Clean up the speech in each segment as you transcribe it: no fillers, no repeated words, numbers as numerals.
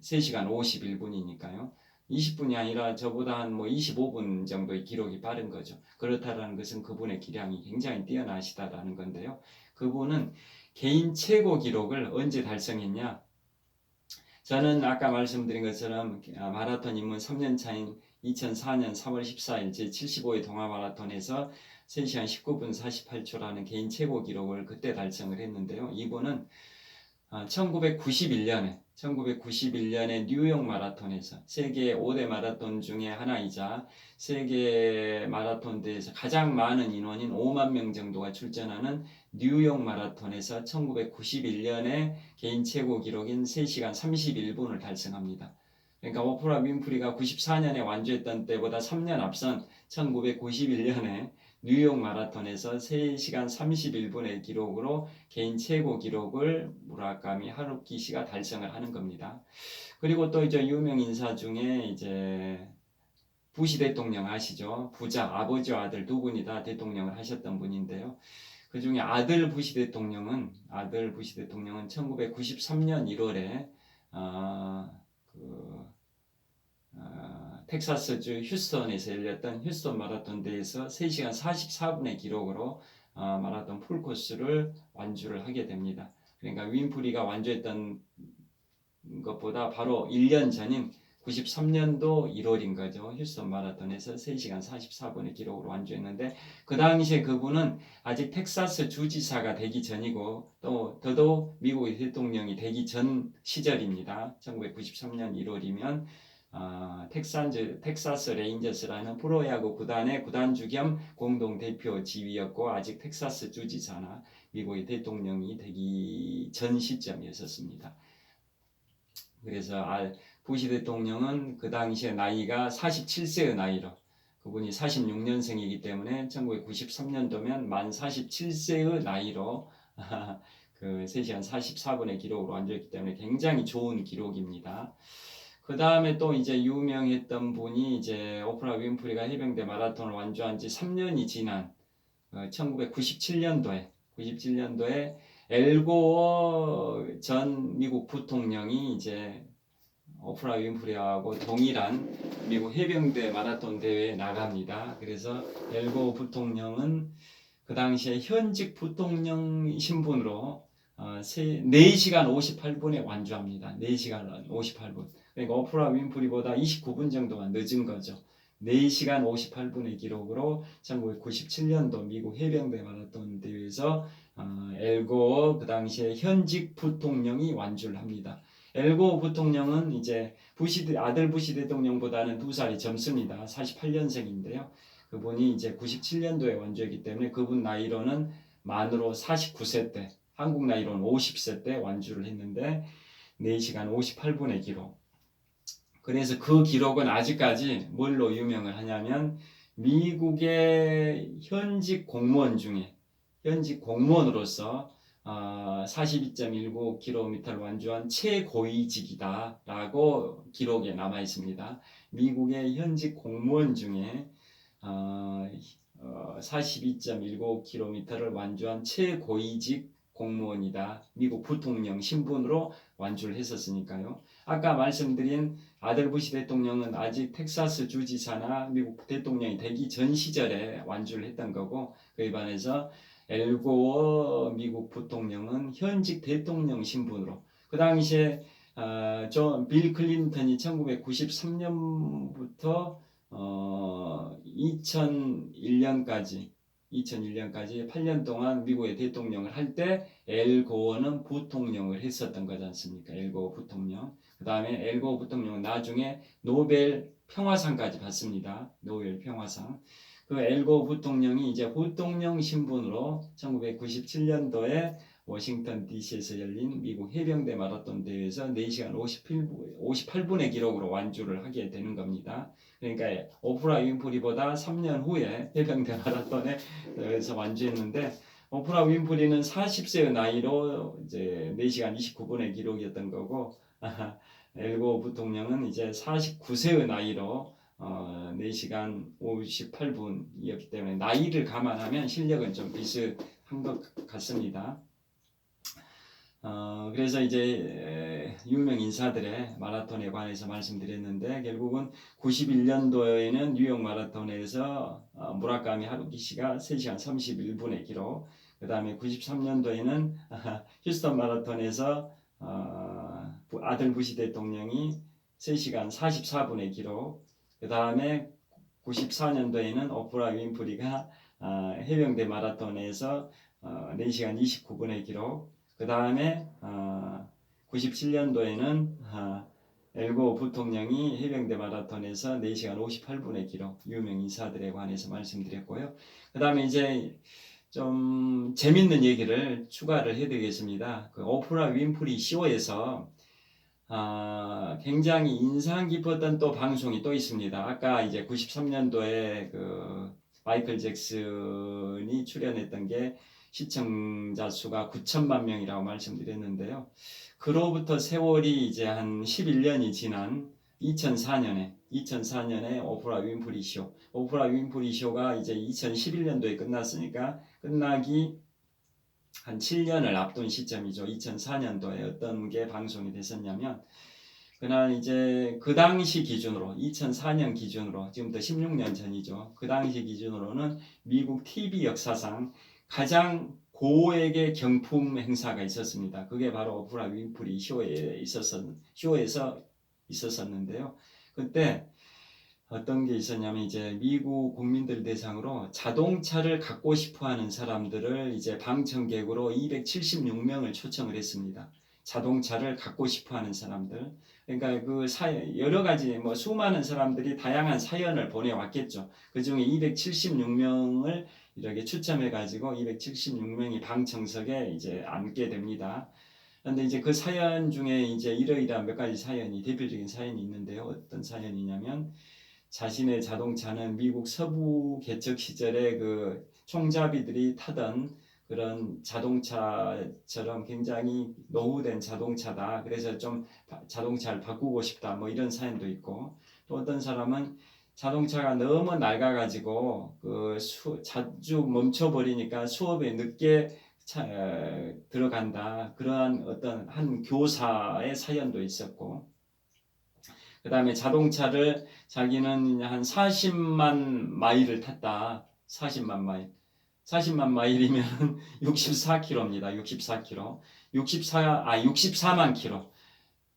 3시간 51분이니까요. 20분이 아니라 저보다 한 뭐 25분 정도의 기록이 빠른 거죠. 그렇다라는 것은 그분의 기량이 굉장히 뛰어나시다라는 건데요. 그분은 개인 최고 기록을 언제 달성했냐? 저는 아까 말씀드린 것처럼 마라톤 입문 3년 차인 2004년 3월 14일 제75회 동아마라톤에서 3시간 19분 48초라는 개인 최고 기록을 그때 달성을 했는데요. 이분은 1991년에 뉴욕 마라톤에서 세계 5대 마라톤 중에 하나이자 세계 마라톤 대회에서 가장 많은 인원인 5만 명 정도가 출전하는 뉴욕 마라톤에서 1991년에 개인 최고 기록인 3시간 31분을 달성합니다. 그러니까 오프라 윈프리가 94년에 완주했던 때보다 3년 앞선 1991년에 뉴욕 마라톤에서 3시간 31분의 기록으로 개인 최고 기록을 무라카미 하루키 씨가 달성을 하는 겁니다. 그리고 또 이제 유명 인사 중에 이제 부시 대통령 아시죠? 부자 아버지와 아들 두 분이 다 대통령을 하셨던 분인데요. 그 중에 아들 부시 대통령은 1993년 1월에 텍사스주 휴스턴에서 열렸던 휴스턴 마라톤 대회에서 3시간 44분의 기록으로 마라톤 풀코스를 완주를 하게 됩니다. 그러니까 윈프리가 완주했던 것보다 바로 1년 전인 93년도 1월인 거죠. 휴스턴 마라톤에서 3시간 44분의 기록으로 완주했는데 그 당시에 그분은 아직 텍사스 주지사가 되기 전이고 또 더더욱 미국의 대통령이 되기 전 시절입니다. 1993년 1월이면 텍사스 레인저스라는 프로야구 구단의 구단주 겸 공동대표 지휘였고 아직 텍사스 주지사나 미국의 대통령이 되기 전 시점이었습니다. 그래서 부시 대통령은 그 당시에 나이가 47세의 나이로 그분이 46년생이기 때문에 1993년도면 만 47세의 나이로 그 3시간 44분의 기록으로 완주했기 때문에 굉장히 좋은 기록입니다. 그 다음에 또 이제 유명했던 분이 이제 오프라 윈프리가 해병대 마라톤을 완주한 지 3년이 지난 1997년도에 엘고어 전 미국 부통령이 이제 오프라 윈프리하고 동일한 미국 해병대 마라톤 대회에 나갑니다. 그래서 엘고어 부통령은 그 당시에 현직 부통령 신분으로 4시간 58분에 완주합니다. 4시간 58분. 그러니까 오프라 윈프리보다 29분 정도가 늦은 거죠. 4시간 58분의 기록으로 1997년도 미국 해병대 마라톤 대회에서 엘고어 그 당시에 현직 부통령이 완주를 합니다. 엘고어 부통령은 이제 아들 부시 대통령보다는 2살이 젊습니다. 48년생인데요. 그분이 이제 97년도에 완주했기 때문에 그분 나이로는 만으로 49세 때, 한국 나이로는 50세 때 완주를 했는데 4시간 58분의 기록. 그래서 그 기록은 아직까지 뭘로 유명을 하냐면 미국의 현직 공무원으로서 42.19km를 완주한 최고위직이다라고 기록에 남아 있습니다. 미국의 현직 공무원 중에 42.19km를 완주한 최고위직 공무원이다. 미국 부통령 신분으로 완주를 했었으니까요. 아까 말씀드린 아들 부시 대통령은 아직 텍사스 주지사나 미국 대통령이 되기 전 시절에 완주를 했던 거고 그에 반해서 엘고어 미국 부통령은 현직 대통령 신분으로 그 당시에 빌 클린턴이 1993년부터 2001년까지 8년 동안 미국의 대통령을 할 때 엘고어는 부통령을 했었던 거지 않습니까? 엘고어 부통령. 그 다음에 엘고어 부통령은 나중에 노벨 평화상까지 받습니다. 노벨 평화상. 그 엘고어 부통령이 이제 부통령 신분으로 1997년도에 워싱턴 DC에서 열린 미국 해병대 마라톤 대회에서 4시간 58분의 기록으로 완주를 하게 되는 겁니다. 그러니까 오프라 윈프리보다 3년 후에 해병대 마라톤에서 완주했는데 오프라 윈프리는 40세의 나이로 이제 4시간 29분의 기록이었던 거고 엘고 부통령은 이제 49세의 나이로 4시간 58분이었기 때문에 나이를 감안하면 실력은 좀 비슷한 것 같습니다. 그래서 이제 유명 인사들의 마라톤에 관해서 말씀드렸는데 결국은 91년도에는 뉴욕 마라톤에서 무라카미 하루키 씨가 3시간 31분의 기록, 그 다음에 93년도에는 휴스턴 마라톤에서 아들 부시 대통령이 3시간 44분의 기록, 그 다음에 94년도에는 오프라 윈프리가 해병대 마라톤에서 4시간 29분의 기록, 그 다음에 97년도에는 엘고 부통령이 해병대 마라톤에서 4시간 58분의 기록, 유명 인사들에 관해서 말씀드렸고요. 그 다음에 이제 좀 재밌는 얘기를 추가를 해드리겠습니다. 그 오프라 윈프리 쇼에서 굉장히 인상 깊었던 또 방송이 또 있습니다. 아까 이제 93년도에 그 마이클 잭슨이 출연했던 게 시청자 수가 9천만 명이라고 말씀드렸는데요. 그로부터 세월이 이제 한 11년이 지난 2004년에 오프라 윈프리 쇼. 오프라 윈프리 쇼가 이제 2011년도에 끝났으니까 끝나기 한 7년을 앞둔 시점이죠. 2004년도에 어떤 게 방송이 됐었냐면 그날 이제 그 당시 기준으로 2004년 기준으로 지금부터 16년 전이죠. 그 당시 기준으로는 미국 TV 역사상 가장 고액의 경품 행사가 있었습니다. 그게 바로 오프라 윈프리 쇼에서 있었었는데요. 그때 어떤 게 있었냐면 이제 미국 국민들 대상으로 자동차를 갖고 싶어하는 사람들을 이제 방청객으로 276명을 초청을 했습니다. 자동차를 갖고 싶어하는 사람들. 그러니까 그 여러 가지 뭐 수많은 사람들이 다양한 사연을 보내왔겠죠. 그 중에 276명을 이렇게 추첨해 가지고 276명이 방청석에 이제 앉게 됩니다. 그런데 이제 그 사연 중에 이제 이러이러한 몇 가지 사연이 대표적인 사연이 있는데요. 어떤 사연이냐면 자신의 자동차는 미국 서부 개척 시절에 그 총잡이들이 타던 그런 자동차처럼 굉장히 노후된 자동차다. 그래서 좀 자동차를 바꾸고 싶다. 뭐 이런 사연도 있고, 또 어떤 사람은 자동차가 너무 낡아가지고 자주 멈춰버리니까 수업에 늦게 들어간다. 그러한 어떤 한 교사의 사연도 있었고, 그 다음에 자동차를 자기는 한 40만 마일을 탔다. 40만 마일. 40만 마일이면 64km입니다. 64km. 64만 킬로.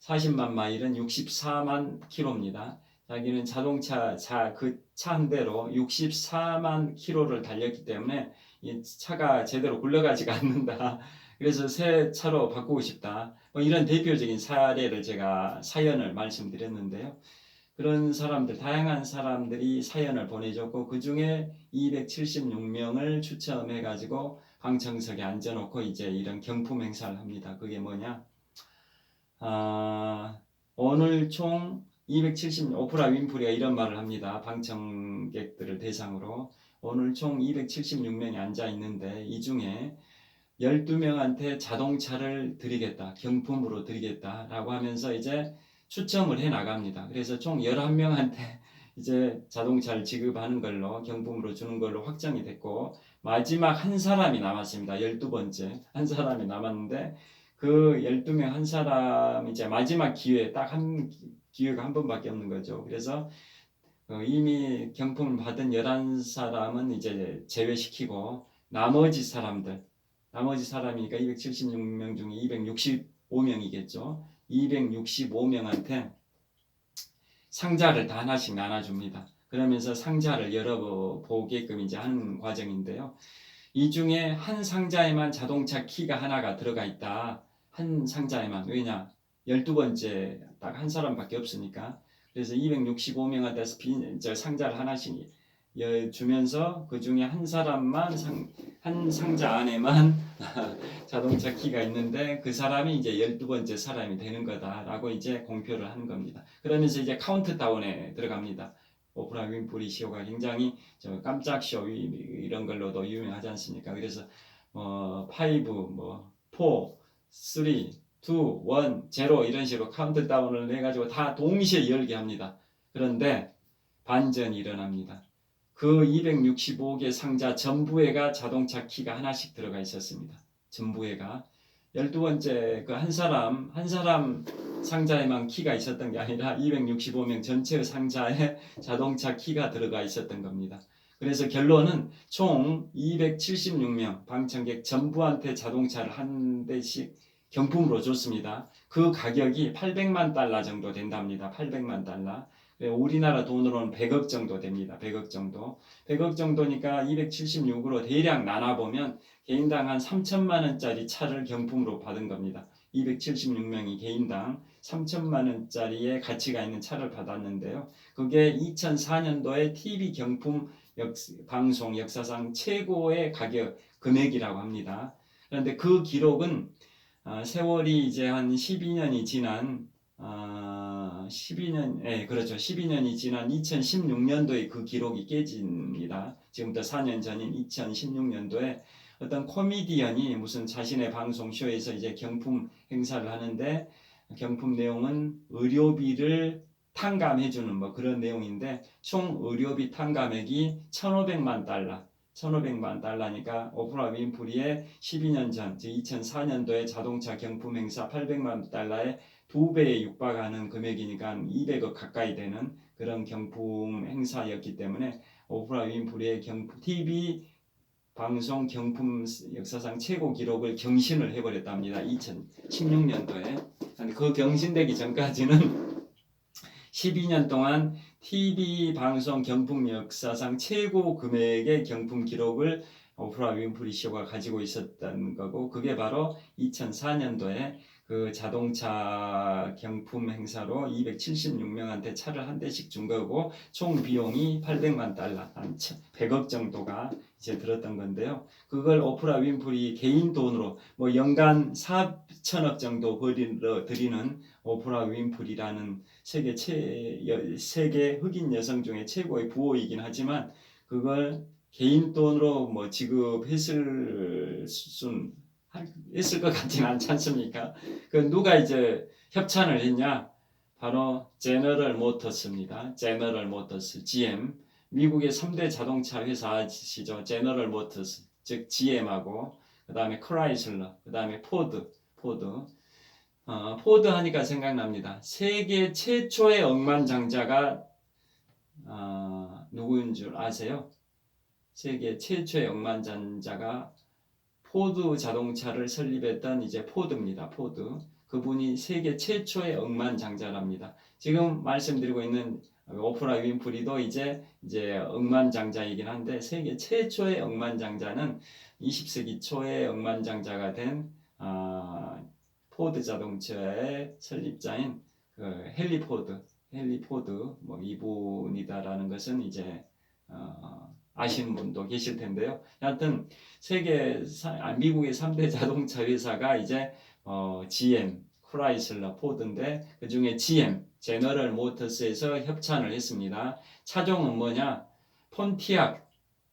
40만 마일은 64만 킬로입니다. 자기는 그 차 한 대로 64만 킬로를 달렸기 때문에 이 차가 제대로 굴러가지가 않는다. 그래서 새 차로 바꾸고 싶다. 뭐 이런 대표적인 사례를 제가 사연을 말씀드렸는데요. 그런 사람들, 다양한 사람들이 사연을 보내줬고 그 중에 276명을 추첨해가지고 방청석에 앉아놓고 이제 이런 경품 행사를 합니다. 그게 뭐냐? 오늘 총 오프라 윈프리가 이런 말을 합니다. 방청객들을 대상으로 오늘 총 276명이 앉아 있는데 이 중에 12명한테 자동차를 드리겠다, 경품으로 드리겠다라고 하면서 이제 추첨을 해 나갑니다. 그래서 총 11명한테 이제 자동차를 지급하는 걸로 경품으로 주는 걸로 확정이 됐고 마지막 한 사람이 남았습니다. 12번째 한 사람이 남았는데 그 12명 한 사람 이제 마지막 기회 딱 기회가 한 번밖에 없는 거죠. 그래서 이미 경품을 받은 11사람은 이제 제외시키고 나머지 사람이니까 276명 중에 265명이겠죠. 265명한테 상자를 다 하나씩 나눠줍니다. 그러면서 상자를 열어보게끔 이제 하는 과정인데요. 이 중에 한 상자에만 자동차 키가 하나가 들어가 있다. 한 상자에만. 왜냐? 12번째 딱 한 사람밖에 없으니까. 그래서 265명한테 상자를 하나씩 주면서 그 중에 한 사람만 한 상자 안에만 자동차 키가 있는데 그 사람이 이제 12번째 사람이 되는 거다라고 이제 공표를 하는 겁니다. 그러면서 이제 카운트다운에 들어갑니다. 오프라 윈프리 쇼가 굉장히 깜짝 쇼 이런 걸로도 유명하지 않습니까? 그래서 5, 4, 3, 2, 1, 0 이런 식으로 카운트다운을 해가지고 다 동시에 열게 합니다. 그런데 반전이 일어납니다. 그 265개 상자 전부에가 자동차 키가 하나씩 들어가 있었습니다. 전부에가 12번째 그 한 사람 상자에만 키가 있었던 게 아니라 265명 전체의 상자에 자동차 키가 들어가 있었던 겁니다. 그래서 결론은 총 276명 방청객 전부한테 자동차를 한 대씩 경품으로 줬습니다. 그 가격이 800만 달러 정도 된답니다. 800만 달러. 우리나라 돈으로는 100억 정도 됩니다. 100억 정도. 100억 정도니까 276으로 대략 나눠보면 개인당 한 3천만 원짜리 차를 경품으로 받은 겁니다. 276명이 개인당 3천만 원짜리의 가치가 있는 차를 받았는데요. 그게 2004년도에 TV 경품 방송 역사상 최고의 가격 금액이라고 합니다. 그런데 그 기록은 세월이 이제 한 12년이 지난 12년이 지난 2016년도에 그 기록이 깨집니다. 지금부터 4년 전인 2016년도에 어떤 코미디언이 무슨 자신의 방송 쇼에서 이제 경품 행사를 하는데 경품 내용은 의료비를 탕감해주는 뭐 그런 내용인데 총 의료비 탕감액이 1,500만 달러. 1,500만 달러니까 오프라 윈프리의 12년 전, 즉 2004년도에 자동차 경품 행사 800만 달러에 2배에 육박하는 금액이니까 200억 가까이 되는 그런 경품 행사였기 때문에 오프라 윈프리의 TV 방송 경품 역사상 최고 기록을 경신을 해버렸답니다. 2016년도에. 그 경신되기 전까지는 12년 동안 TV 방송 경품 역사상 최고 금액의 경품 기록을 오프라 윈프리 쇼가 가지고 있었던 거고 그게 바로 2004년도에 그 자동차 경품 행사로 276명한테 차를 한 대씩 준 거고 총 비용이 800만 달러, 한 100억 정도가 이제 들었던 건데요. 그걸 오프라 윈프리 개인 돈으로 뭐 연간 4천억 정도 드리는 오프라 윈프리라는 세계 흑인 여성 중에 최고의 부호이긴 하지만 그걸 개인 돈으로 뭐 지급했을 것 같지는 않지 않습니까? 그 누가 이제 협찬을 했냐? 바로 제너럴 모터스입니다. 제너럴 모터스, GM. 미국의 3대 자동차 회사시죠. 제너럴 모터스, 즉 GM하고 그 다음에 크라이슬러, 그 다음에 포드. 포드 하니까 생각납니다. 세계 최초의 억만장자가 누구인 줄 아세요? 세계 최초의 억만장자가 포드 자동차를 설립했던 이제 포드입니다. 포드. 그분이 세계 최초의 억만장자랍니다. 지금 말씀드리고 있는 오프라 윈프리도 이제 억만장자이긴 한데 세계 최초의 억만장자는 20세기 초에 억만장자가 된 포드 자동차의 설립자인 그 헨리 포드 뭐 이분이다라는 것은 이제 아시는 분도 계실 텐데요. 하여튼 미국의 3대 자동차 회사가 이제 GM, 크라이슬러, 포드인데 그 중에 GM, 제너럴 모터스에서 협찬을 했습니다. 차종은 뭐냐? 폰티악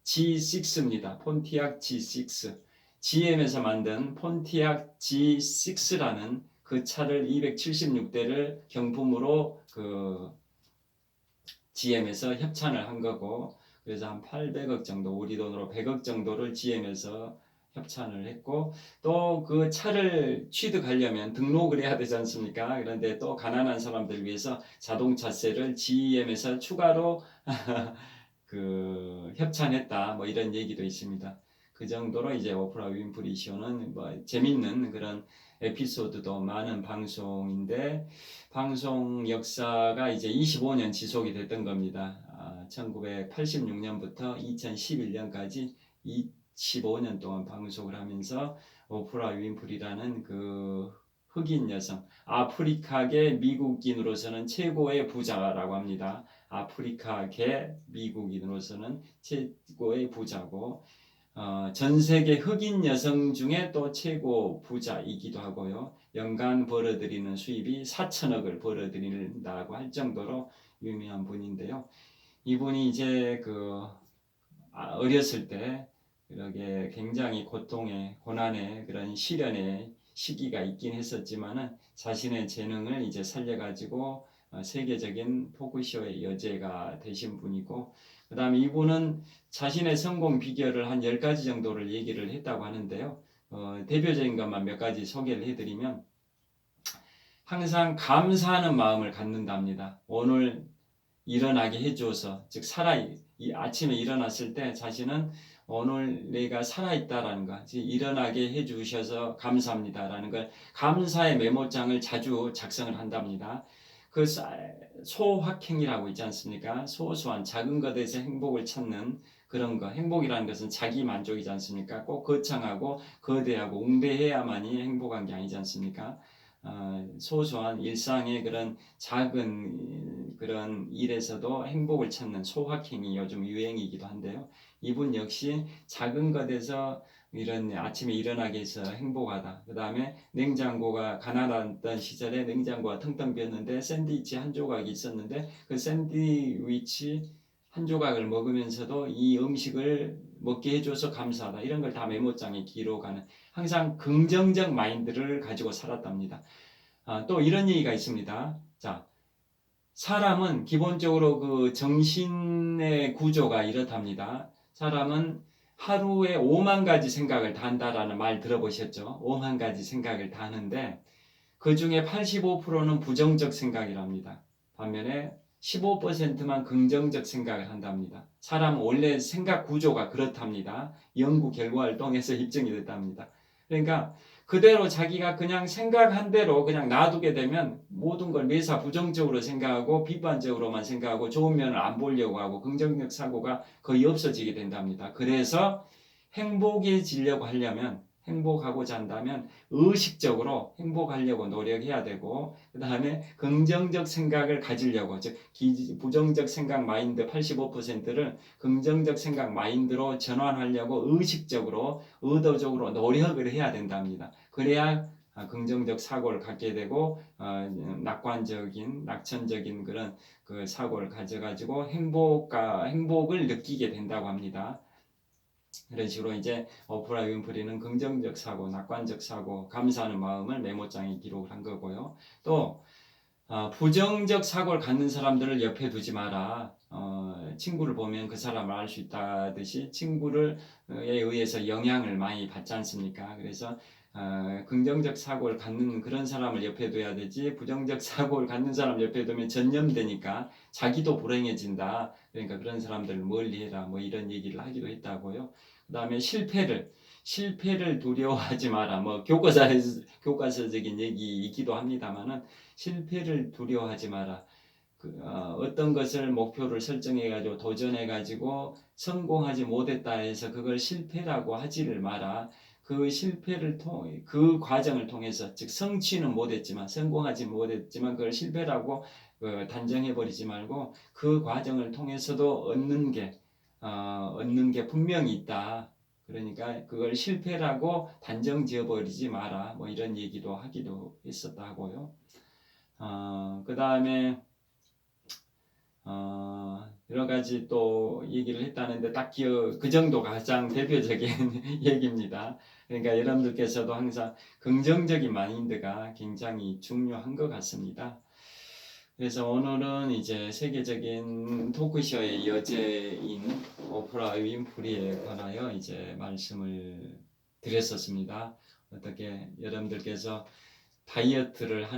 G6입니다. 폰티악 G6. GM에서 만든 폰티악 G6라는 그 차를 276대를 경품으로 그 GM에서 협찬을 한 거고 그래서 한 800억 정도 우리 돈으로 100억 정도를 GM에서 협찬을 했고 또 그 차를 취득하려면 등록을 해야 되지 않습니까? 그런데 또 가난한 사람들 위해서 자동차세를 GM에서 추가로 그 협찬했다 뭐 이런 얘기도 있습니다. 그 정도로 이제 오프라 윈프리 쇼는 뭐 재밌는 그런 에피소드도 많은 방송인데 방송 역사가 이제 25년 지속이 됐던 겁니다. 1986년부터 2011년까지 25년 동안 방송을 하면서 오프라 윈프리라는 그 흑인 여성, 아프리카계 미국인으로서는 최고의 부자라고 합니다. 아프리카계 미국인으로서는 최고의 부자고 전 세계 흑인 여성 중에 또 최고 부자이기도 하고요. 연간 벌어들이는 수입이 4천억을 벌어들인다고 할 정도로 유명한 분인데요. 이분이 이제 어렸을 때 이렇게 굉장히 고난의 그런 시련의 시기가 있긴 했었지만은 자신의 재능을 이제 살려가지고 세계적인 토크쇼의 여제가 되신 분이고 그 다음에 이분은 자신의 성공 비결을 한 10가지 정도를 얘기를 했다고 하는데요. 대표적인 것만 몇 가지 소개를 해드리면 항상 감사하는 마음을 갖는답니다. 오늘 일어나게 해주어서 즉 이 아침에 일어났을 때 자신은 오늘 내가 살아있다라는 것, 즉 일어나게 해주셔서 감사합니다라는 걸 감사의 메모장을 자주 작성을 한답니다. 그 소확행이라고 있지 않습니까? 소소한 작은 것에서 행복을 찾는 그런 거. 행복이라는 것은 자기 만족이지 않습니까? 꼭 거창하고 거대하고 웅대해야만이 행복한 게 아니지 않습니까? 소소한 일상의 그런 작은 그런 일에서도 행복을 찾는 소확행이 요즘 유행이기도 한데요. 이분 역시 작은 것에서 이런 아침에 일어나게 해서 행복하다. 그 다음에 냉장고가 가난했던 시절에 냉장고가 텅텅 비었는데 샌드위치 한 조각이 있었는데 그 샌드위치 한 조각을 먹으면서도 이 음식을 먹게 해줘서 감사하다. 이런 걸 다 메모장에 기록하는 항상 긍정적 마인드를 가지고 살았답니다. 또 이런 얘기가 있습니다. 자, 사람은 기본적으로 그 정신의 구조가 이렇답니다. 사람은 하루에 5만 가지 생각을 다 한다라는 말 들어보셨죠? 5만 가지 생각을 다 하는데 그 중에 85%는 부정적 생각이랍니다. 반면에 15%만 긍정적 생각을 한답니다. 사람은 원래 생각 구조가 그렇답니다. 연구 결과를 통해서 입증이 됐답니다. 그러니까 그대로 자기가 그냥 생각한 대로 그냥 놔두게 되면 모든 걸 매사 부정적으로 생각하고 비판적으로만 생각하고 좋은 면을 안 보려고 하고 긍정적 사고가 거의 없어지게 된답니다. 그래서 행복해지려고 하려면 행복하고자 한다면 의식적으로 행복하려고 노력해야 되고 그 다음에 긍정적 생각을 가지려고 즉 부정적 생각 마인드 85%를 긍정적 생각 마인드로 전환하려고 의식적으로 의도적으로 노력을 해야 된답니다. 그래야 긍정적 사고를 갖게 되고 낙천적인 그런 그 사고를 가져가지고 행복을 느끼게 된다고 합니다. 이런 식으로 이제 오프라 윈프리는 긍정적 사고, 낙관적 사고, 감사하는 마음을 메모장에 기록을 한 거고요. 또 부정적 사고를 갖는 사람들을 옆에 두지 마라. 친구를 보면 그 사람을 알 수 있다듯이 친구에 의해서 영향을 많이 받지 않습니까? 그래서 긍정적 사고를 갖는 그런 사람을 옆에 둬야 되지 부정적 사고를 갖는 사람 옆에 두면 전염되니까 자기도 불행해진다. 그러니까 그런 사람들을 멀리해라. 뭐 이런 얘기를 하기도 했다고요. 그 다음에 실패를 두려워하지 마라. 뭐 교과서적인 얘기이기도 합니다만은 실패를 두려워하지 마라. 어떤 것을 목표를 설정해가지고 도전해가지고 성공하지 못했다 해서 그걸 실패라고 하지를 마라. 그 과정을 통해서 즉 성취는 못했지만 성공하지 못했지만 그걸 실패라고 단정해버리지 말고 그 과정을 통해서도 얻는 게 분명히 있다. 그러니까 그걸 실패라고 단정 지어버리지 마라. 뭐 이런 얘기도 하기도 했었다고요. 그 다음에 여러 가지 또 얘기를 했다는데 딱 그 정도가 가장 대표적인 얘기입니다. 그러니까 여러분들께서도 항상 긍정적인 마인드가 굉장히 중요한 것 같습니다. 그래서 오늘은 이제 세계적인 토크쇼의 여제인 오프라 윈프리에 관하여 이제 말씀을 드렸었습니다. 어떻게 여러분들께서 다이어트를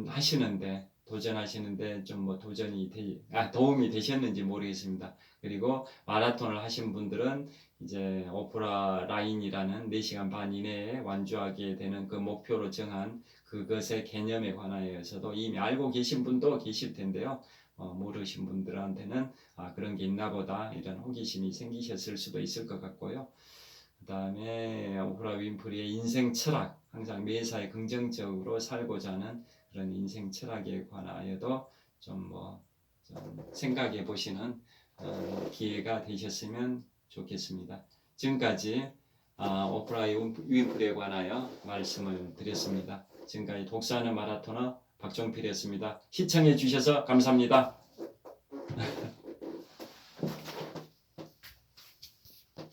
하시는데 도전하시는데 좀 뭐 도움이 되셨는지 모르겠습니다. 그리고 마라톤을 하신 분들은 이제 오프라 라인이라는 4시간 반 이내에 완주하게 되는 그 목표로 정한 그것의 개념에 관하여서도 이미 알고 계신 분도 계실 텐데요. 모르신 분들한테는 그런 게 있나 보다 이런 호기심이 생기셨을 수도 있을 것 같고요. 그 다음에 오프라 윈프리의 인생 철학, 항상 매사에 긍정적으로 살고자 하는 그런 인생 철학에 관하여도 좀 생각해 보시는 기회가 되셨으면 좋겠습니다. 지금까지 오프라 윈프리에 관하여 말씀을 드렸습니다. 지금까지 독서하는 마라토너 박종필이었습니다. 시청해 주셔서 감사합니다.